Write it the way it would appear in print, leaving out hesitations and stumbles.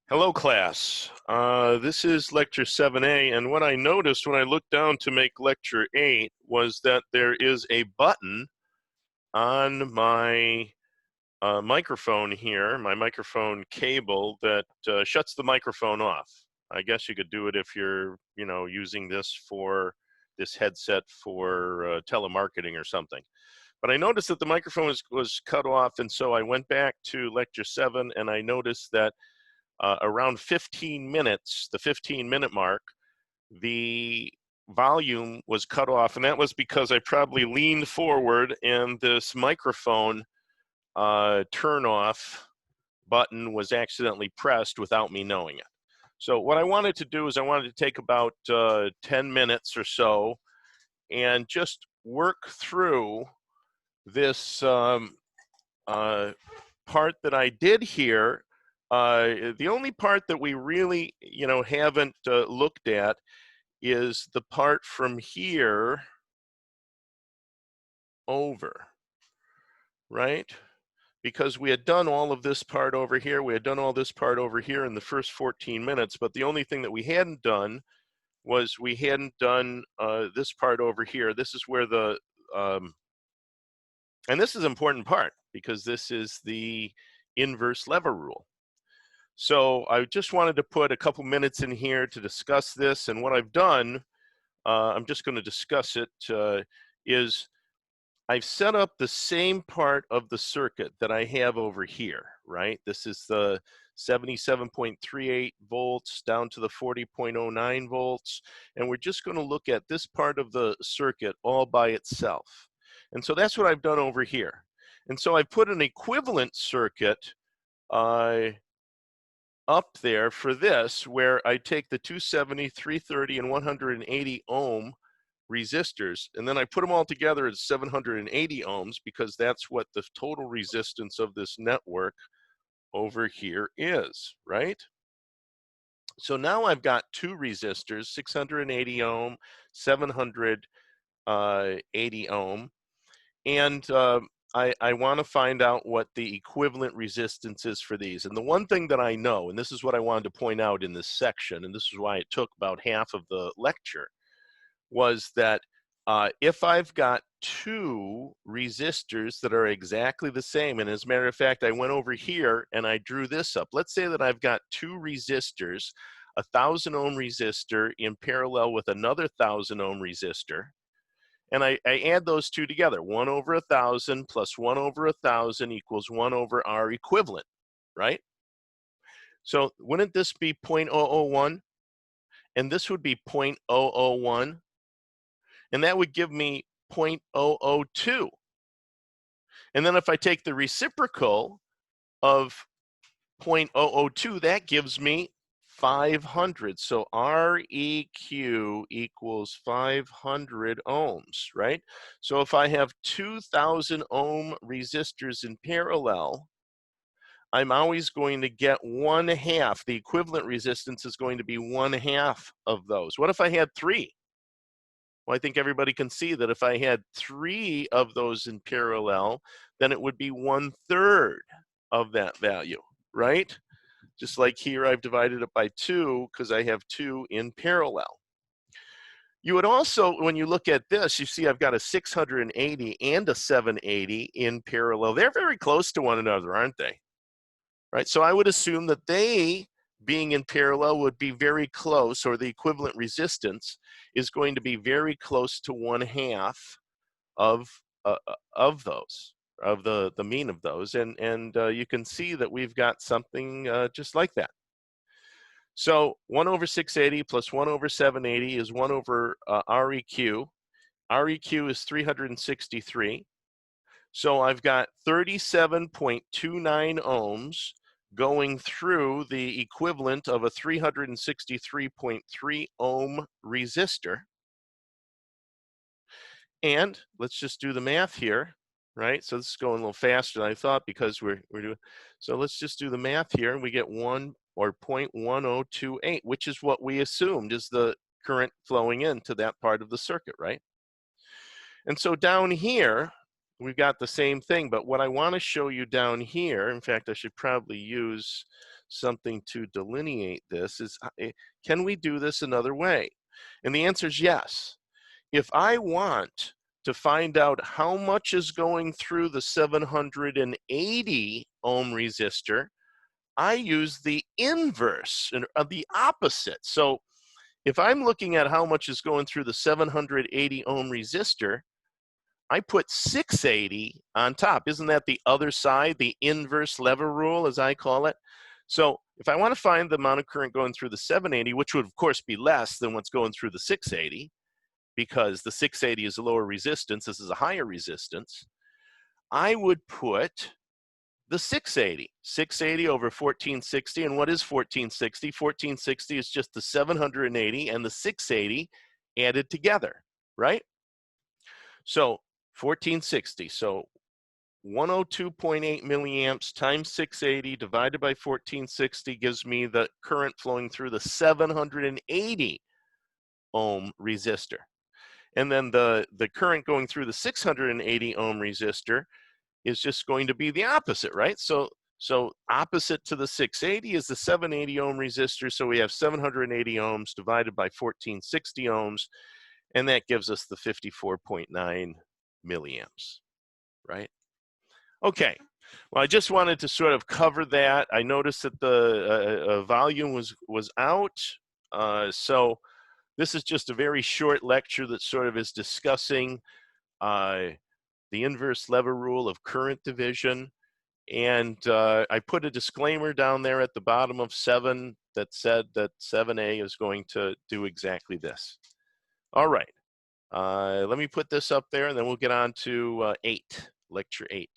Hello, class. This is lecture 7A, and what I noticed when I looked down to make lecture 8 was that there is a button on my microphone here, my microphone cable, that shuts the microphone off. I guess you could do it if you're, using this headset for telemarketing or something. But I noticed that the microphone was cut off, and so I went back to lecture 7, and I noticed that around 15 minutes, the 15-minute mark, the volume was cut off, and that was because I probably leaned forward and this microphone turn off button was accidentally pressed without me knowing it. So what I wanted to do is I wanted to take about 10 minutes or so and just work through this part that I did here. The only part that we really, haven't looked at is the part from here over, right? Because we had done all of this part over here, we had done all this part over here in the first 14 minutes, but the only thing that we hadn't done was we hadn't done this part over here. This is where the, and this is an important part because this is the inverse lever rule. So I just wanted to put a couple minutes in here to discuss this, and what I've done, I'm just going to discuss it, is I've set up the same part of the circuit that I have over here, right? This is the 77.38 volts down to the 40.09 volts, and we're just going to look at this part of the circuit all by itself. And so that's what I've done over here. And so I put an equivalent circuit up there for this, where I take the 270, 330, and 180 ohm resistors, and then I put them all together at 780 ohms because that's what the total resistance of this network over here is, right? So now I've got two resistors, 680 ohm, 780 ohm, and I want to find out what the equivalent resistance is for these. And the one thing that I know, and this is what I wanted to point out in this section, and this is why it took about half of the lecture, was that if I've got two resistors that are exactly the same, and as a matter of fact, I went over here and I drew this up. Let's say that I've got two resistors, a 1,000 ohm resistor in parallel with another 1,000 ohm resistor. And I add those two together. 1 over 1,000 plus 1 over 1,000 equals 1 over R equivalent, right? So wouldn't this be 0.001? And this would be 0.001. And that would give me 0.002. And then if I take the reciprocal of 0.002, that gives me 500. So Req equals 500 ohms, right? So if I have 2,000 ohm resistors in parallel, I'm always going to get 1/2. The equivalent resistance is going to be 1/2 of those. What if I had 3? Well, I think everybody can see that if I had 3 of those in parallel, then it would be 1/3 of that value, right? Just like here, I've divided it by 2 because I have 2 in parallel. You would also, when you look at this, you see I've got a 680 and a 780 in parallel. They're very close to one another, aren't they? Right? So I would assume that they, being in parallel, would be very close, or the equivalent resistance is going to be very close to 1/2 of those, of the mean of those, and you can see that we've got something just like that. So 1 over 680 plus 1 over 780 is 1 over Req. Req is 363. So I've got 37.29 ohms going through the equivalent of a 363.3 ohm resistor. And let's just do the math here, right? So this is going a little faster than I thought because we're doing, so let's just do the math here, and we get 1 or 0.1028, which is what we assumed is the current flowing into that part of the circuit, right? And so down here, we've got the same thing, but what I want to show you down here, in fact, I should probably use something to delineate this, is can we do this another way? And the answer is yes. If I want to find out how much is going through the 780 ohm resistor, I use the inverse of the opposite. So if I'm looking at how much is going through the 780 ohm resistor, I put 680 on top. Isn't that the other side, the inverse lever rule, as I call it? So if I want to find the amount of current going through the 780, which would of course be less than what's going through the 680, because the 680 is a lower resistance, this is a higher resistance, I would put the 680. 680 over 1460, and what is 1460? 1460 is just the 780 and the 680 added together, right? So 1460, so 102.8 milliamps times 680 divided by 1460 gives me the current flowing through the 780 ohm resistor. And then the current going through the 680 ohm resistor is just going to be the opposite, right? So opposite to the 680 is the 780 ohm resistor. So we have 780 ohms divided by 1460 ohms, and that gives us the 54.9 milliamps, right? Okay, well, I just wanted to sort of cover that. I noticed that the volume was out. So this is just a very short lecture that sort of is discussing the inverse lever rule of current division. And I put a disclaimer down there at the bottom of 7 that said that 7a is going to do exactly this. All right, let me put this up there and then we'll get on to 8, lecture 8.